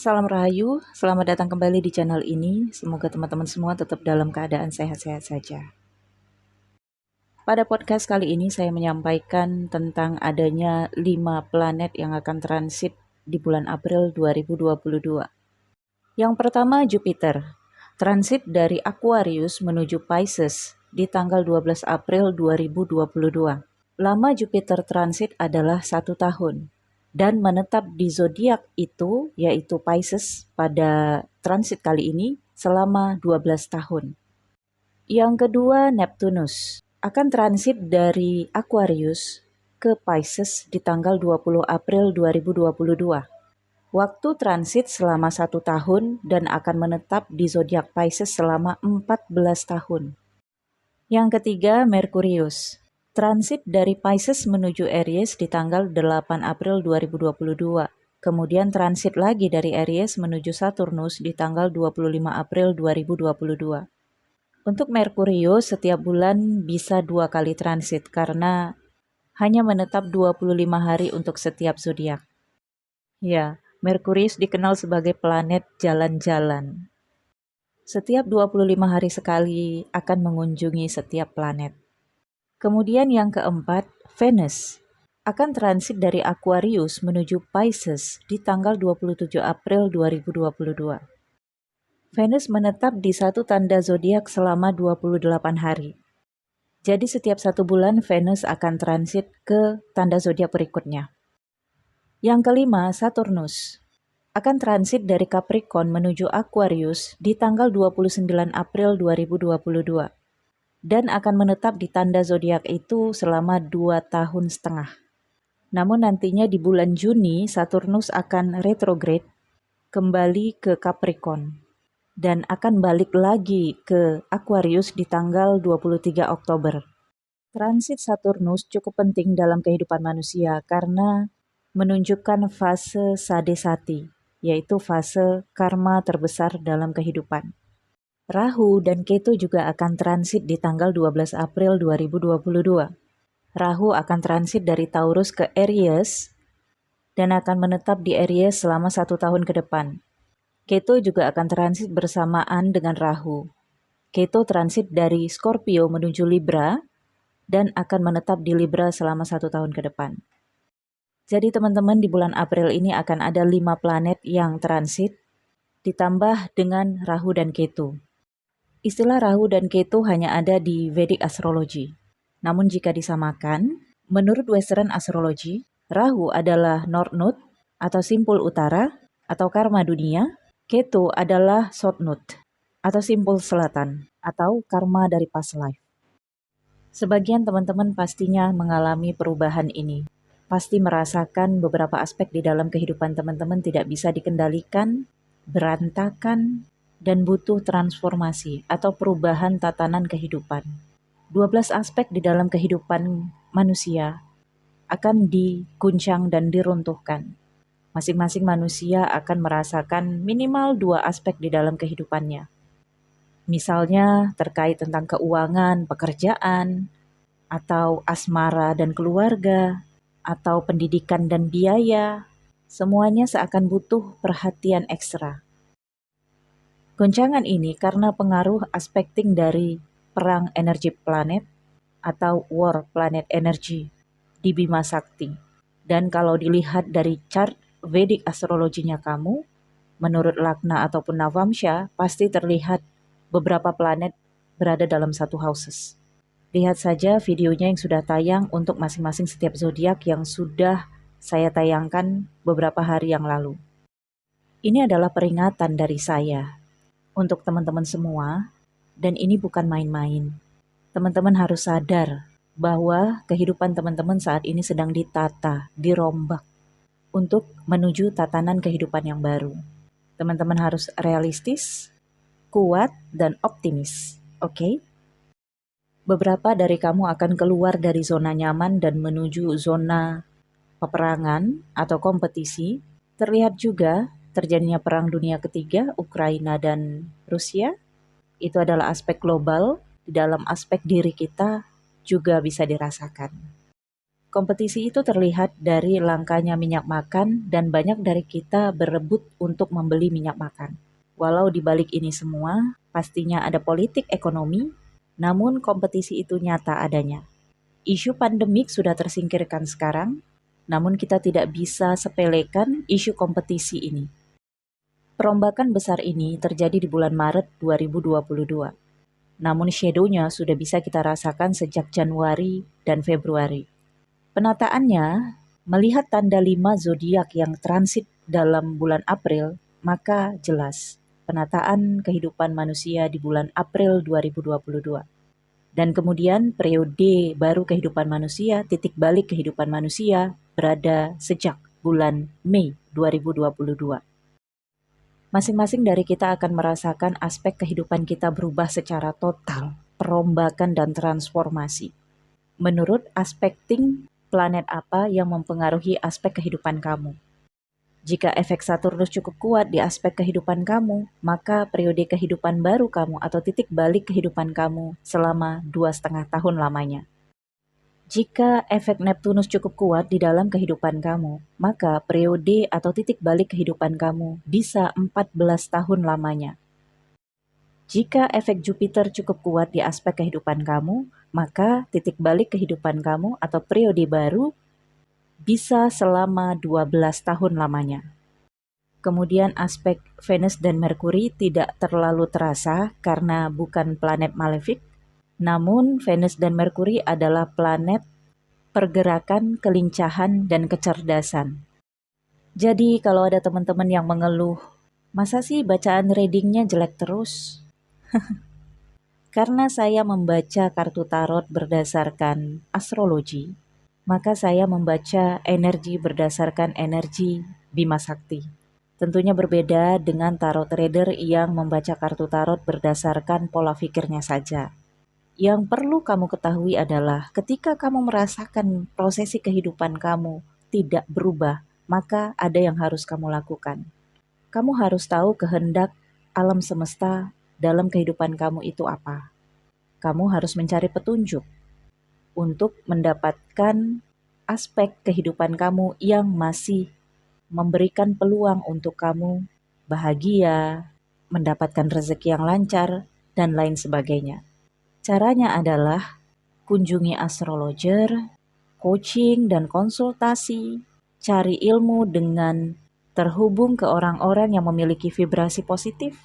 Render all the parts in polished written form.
Salam Rahayu, selamat datang kembali di channel ini. Semoga teman-teman semua tetap dalam keadaan sehat-sehat saja. Pada podcast kali ini saya menyampaikan tentang adanya 5 planet yang akan transit di bulan April 2022. Yang pertama Jupiter, transit dari Aquarius menuju Pisces di tanggal 12 April 2022. Lama Jupiter transit adalah 1 tahun. Dan menetap di zodiak itu, yaitu Pisces, pada transit kali ini selama 12 tahun. Yang kedua, Neptunus akan transit dari Aquarius ke Pisces di tanggal 20 April 2022. Waktu transit selama 1 tahun dan akan menetap di zodiak Pisces selama 14 tahun. Yang ketiga, Merkurius. Transit dari Pisces menuju Aries di tanggal 8 April 2022. Kemudian transit lagi dari Aries menuju Saturnus di tanggal 25 April 2022. Untuk Merkurius setiap bulan bisa 2 kali transit karena hanya menetap 25 hari untuk setiap zodiak. Ya, Merkurius dikenal sebagai planet jalan-jalan. Setiap 25 hari sekali akan mengunjungi setiap planet. Kemudian yang keempat, Venus akan transit dari Aquarius menuju Pisces di tanggal 27 April 2022. Venus menetap di satu tanda zodiak selama 28 hari. Jadi setiap 1 bulan Venus akan transit ke tanda zodiak berikutnya. Yang kelima, Saturnus akan transit dari Capricorn menuju Aquarius di tanggal 29 April 2022. Dan akan menetap di tanda zodiak itu selama 2 tahun setengah. Namun nantinya di bulan Juni, Saturnus akan retrograde kembali ke Capricorn dan akan balik lagi ke Aquarius di tanggal 23 Oktober. Transit Saturnus cukup penting dalam kehidupan manusia karena menunjukkan fase sadesati, yaitu fase karma terbesar dalam kehidupan. Rahu dan Ketu juga akan transit di tanggal 12 April 2022. Rahu akan transit dari Taurus ke Aries dan akan menetap di Aries selama 1 tahun ke depan. Ketu juga akan transit bersamaan dengan Rahu. Ketu transit dari Scorpio menuju Libra dan akan menetap di Libra selama 1 tahun ke depan. Jadi teman-teman, di bulan April ini akan ada 5 planet yang transit ditambah dengan Rahu dan Ketu. Istilah Rahu dan Ketu hanya ada di Vedic Astrology. Namun jika disamakan, menurut Western Astrology, Rahu adalah North Node atau simpul utara atau karma dunia, Ketu adalah South Node atau simpul selatan atau karma dari past life. Sebagian teman-teman pastinya mengalami perubahan ini. Pasti merasakan beberapa aspek di dalam kehidupan teman-teman tidak bisa dikendalikan, berantakan, dan butuh transformasi atau perubahan tatanan kehidupan. 12 aspek di dalam kehidupan manusia akan diguncang dan diruntuhkan. Masing-masing manusia akan merasakan minimal 2 aspek di dalam kehidupannya. Misalnya terkait tentang keuangan, pekerjaan, atau asmara dan keluarga, atau pendidikan dan biaya, semuanya seakan butuh perhatian ekstra. Goncangan ini karena pengaruh aspekting dari perang energi planet atau war planet energy di Bima Sakti. Dan kalau dilihat dari chart Vedic astrologinya kamu, menurut Lagna ataupun Navamsha, pasti terlihat beberapa planet berada dalam satu houses. Lihat saja videonya yang sudah tayang untuk masing-masing setiap zodiak yang sudah saya tayangkan beberapa hari yang lalu. Ini adalah peringatan dari saya untuk teman-teman semua, dan ini bukan main-main. Teman-teman harus sadar bahwa kehidupan teman-teman saat ini sedang ditata, dirombak untuk menuju tatanan kehidupan yang baru. Teman-teman harus realistis, kuat, dan optimis. Oke? Beberapa dari kamu akan keluar dari zona nyaman dan menuju zona peperangan atau kompetisi. Terlihat juga terjadinya Perang Dunia Ketiga, Ukraina dan Rusia. Itu adalah aspek global, di dalam aspek diri kita juga bisa dirasakan. Kompetisi itu terlihat dari langkanya minyak makan dan banyak dari kita berebut untuk membeli minyak makan. Walau di balik ini semua, pastinya ada politik ekonomi, namun kompetisi itu nyata adanya. Isu pandemik sudah tersingkirkan sekarang, namun kita tidak bisa sepelekan isu kompetisi ini. Perombakan besar ini terjadi di bulan Maret 2022. Namun shadow-nya sudah bisa kita rasakan sejak Januari dan Februari. Penataannya, melihat tanda 5 zodiak yang transit dalam bulan April, maka jelas penataan kehidupan manusia di bulan April 2022. Dan kemudian periode baru kehidupan manusia, titik balik kehidupan manusia berada sejak bulan Mei 2022. Masing-masing dari kita akan merasakan aspek kehidupan kita berubah secara total, perombakan dan transformasi. Menurut aspekting planet apa yang mempengaruhi aspek kehidupan kamu? Jika efek Saturnus cukup kuat di aspek kehidupan kamu, maka periode kehidupan baru kamu atau titik balik kehidupan kamu selama 2,5 tahun lamanya. Jika efek Neptunus cukup kuat di dalam kehidupan kamu, maka periode atau titik balik kehidupan kamu bisa 14 tahun lamanya. Jika efek Jupiter cukup kuat di aspek kehidupan kamu, maka titik balik kehidupan kamu atau periode baru bisa selama 12 tahun lamanya. Kemudian aspek Venus dan Merkuri tidak terlalu terasa karena bukan planet malefik, namun Venus dan Merkuri adalah planet pergerakan, kelincahan, dan kecerdasan. Jadi kalau ada teman-teman yang mengeluh, masa sih bacaan readingnya jelek terus? Karena saya membaca kartu tarot berdasarkan astrologi, maka saya membaca energi berdasarkan energi Bima Sakti. Tentunya berbeda dengan tarot trader yang membaca kartu tarot berdasarkan pola pikirnya saja. Yang perlu kamu ketahui adalah ketika kamu merasakan prosesi kehidupan kamu tidak berubah, maka ada yang harus kamu lakukan. Kamu harus tahu kehendak alam semesta dalam kehidupan kamu itu apa. Kamu harus mencari petunjuk untuk mendapatkan aspek kehidupan kamu yang masih memberikan peluang untuk kamu bahagia, mendapatkan rezeki yang lancar, dan lain sebagainya. Caranya adalah kunjungi astrologer, coaching dan konsultasi, cari ilmu dengan terhubung ke orang-orang yang memiliki vibrasi positif,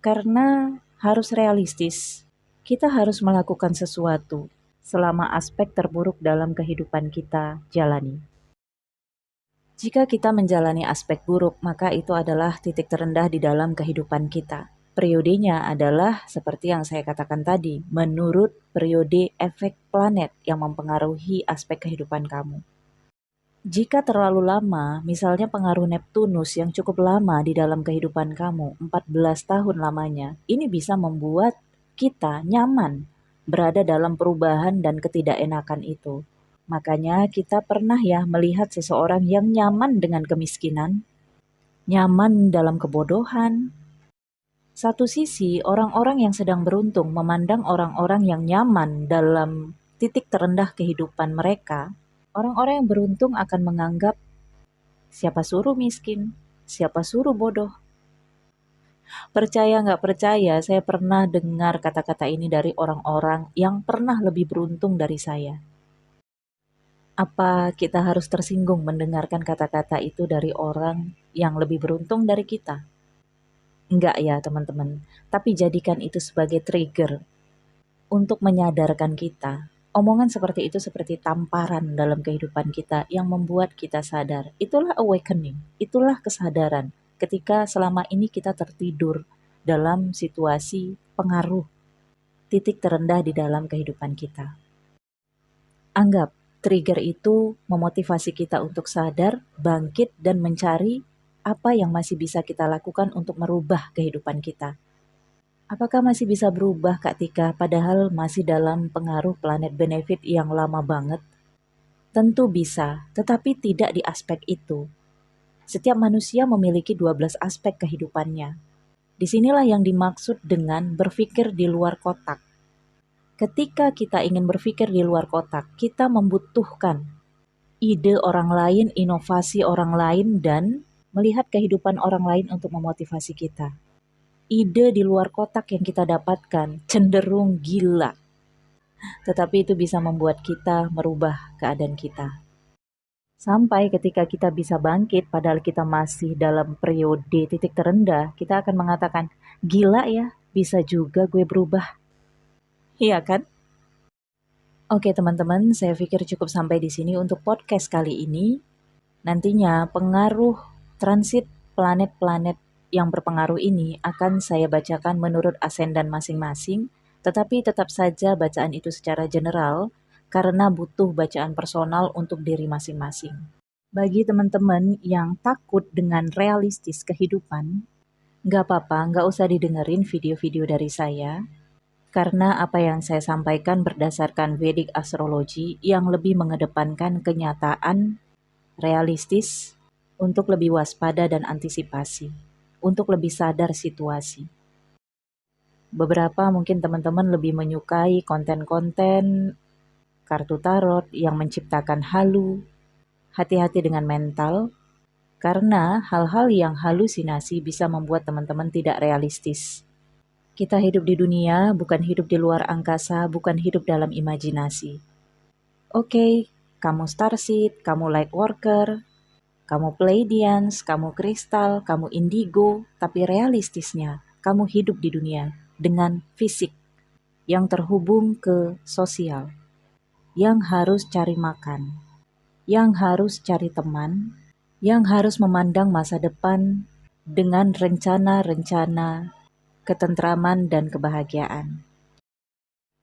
karena harus realistis. Kita harus melakukan sesuatu selama aspek terburuk dalam kehidupan kita jalani. Jika kita menjalani aspek buruk, maka itu adalah titik terendah di dalam kehidupan kita. Periodenya adalah seperti yang saya katakan tadi, menurut periode efek planet yang mempengaruhi aspek kehidupan kamu. Jika terlalu lama, misalnya pengaruh Neptunus yang cukup lama di dalam kehidupan kamu, 14 tahun lamanya, ini bisa membuat kita nyaman berada dalam perubahan dan ketidakenakan itu. Makanya kita pernah ya melihat seseorang yang nyaman dengan kemiskinan, nyaman dalam kebodohan. Satu sisi, orang-orang yang sedang beruntung memandang orang-orang yang nyaman dalam titik terendah kehidupan mereka. Orang-orang yang beruntung akan menganggap siapa suruh miskin, siapa suruh bodoh. Percaya nggak percaya, saya pernah dengar kata-kata ini dari orang-orang yang pernah lebih beruntung dari saya. Apa kita harus tersinggung mendengarkan kata-kata itu dari orang yang lebih beruntung dari kita? Enggak ya teman-teman, tapi jadikan itu sebagai trigger untuk menyadarkan kita. Omongan seperti itu seperti tamparan dalam kehidupan kita yang membuat kita sadar. Itulah awakening, itulah kesadaran ketika selama ini kita tertidur dalam situasi pengaruh titik terendah di dalam kehidupan kita. Anggap trigger itu memotivasi kita untuk sadar, bangkit, dan mencari apa yang masih bisa kita lakukan untuk merubah kehidupan kita. Apakah masih bisa berubah Kak Tika padahal masih dalam pengaruh planet benefit yang lama banget? Tentu bisa, tetapi tidak di aspek itu. Setiap manusia memiliki 12 aspek kehidupannya. Disinilah yang dimaksud dengan berpikir di luar kotak. Ketika kita ingin berpikir di luar kotak, kita membutuhkan ide orang lain, inovasi orang lain, dan melihat kehidupan orang lain untuk memotivasi kita. Ide di luar kotak yang kita dapatkan cenderung gila, tetapi itu bisa membuat kita merubah keadaan kita. Sampai ketika kita bisa bangkit padahal kita masih dalam periode titik terendah, kita akan mengatakan, gila ya, bisa juga gue berubah. Iya kan? Oke teman-teman, saya pikir cukup sampai di sini untuk podcast kali ini. Nantinya pengaruh transit planet-planet yang berpengaruh ini akan saya bacakan menurut asendan masing-masing, tetapi tetap saja bacaan itu secara general karena butuh bacaan personal untuk diri masing-masing. Bagi teman-teman yang takut dengan realistis kehidupan, nggak apa-apa, nggak usah didengerin video-video dari saya, karena apa yang saya sampaikan berdasarkan Vedic Astrology yang lebih mengedepankan kenyataan realistis untuk lebih waspada dan antisipasi, untuk lebih sadar situasi. Beberapa mungkin teman-teman lebih menyukai konten-konten kartu tarot yang menciptakan halu. Hati-hati dengan mental, karena hal-hal yang halusinasi bisa membuat teman-teman tidak realistis. Kita hidup di dunia, bukan hidup di luar angkasa, bukan hidup dalam imajinasi. Oke, kamu Starseed, kamu Lightworker, kamu Pleiadians, kamu Kristal, kamu Indigo, tapi realistisnya kamu hidup di dunia dengan fisik yang terhubung ke sosial, yang harus cari makan, yang harus cari teman, yang harus memandang masa depan dengan rencana-rencana ketentraman dan kebahagiaan.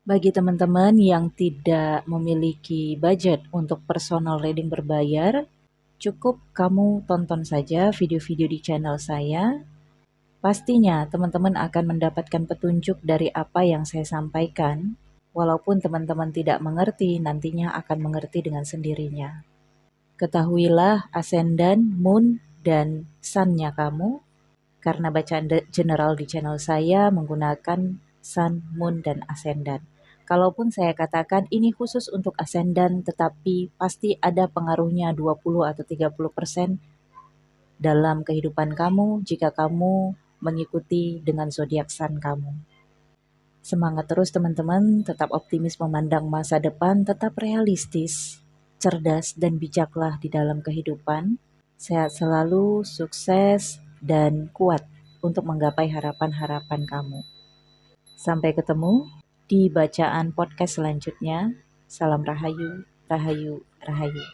Bagi teman-teman yang tidak memiliki budget untuk personal reading berbayar, cukup kamu tonton saja video-video di channel saya. Pastinya teman-teman akan mendapatkan petunjuk dari apa yang saya sampaikan. Walaupun teman-teman tidak mengerti, nantinya akan mengerti dengan sendirinya. Ketahuilah ascendant, moon, dan sun-nya kamu, karena bacaan general di channel saya menggunakan sun, moon, dan ascendant. Kalaupun saya katakan ini khusus untuk ascendant, tetapi pasti ada pengaruhnya 20 atau 30% dalam kehidupan kamu jika kamu mengikuti dengan zodiak sun kamu. Semangat terus teman-teman, tetap optimis memandang masa depan, tetap realistis, cerdas dan bijaklah di dalam kehidupan. Sehat selalu, sukses, dan kuat untuk menggapai harapan-harapan kamu. Sampai ketemu di bacaan podcast selanjutnya. Salam Rahayu, Rahayu, Rahayu.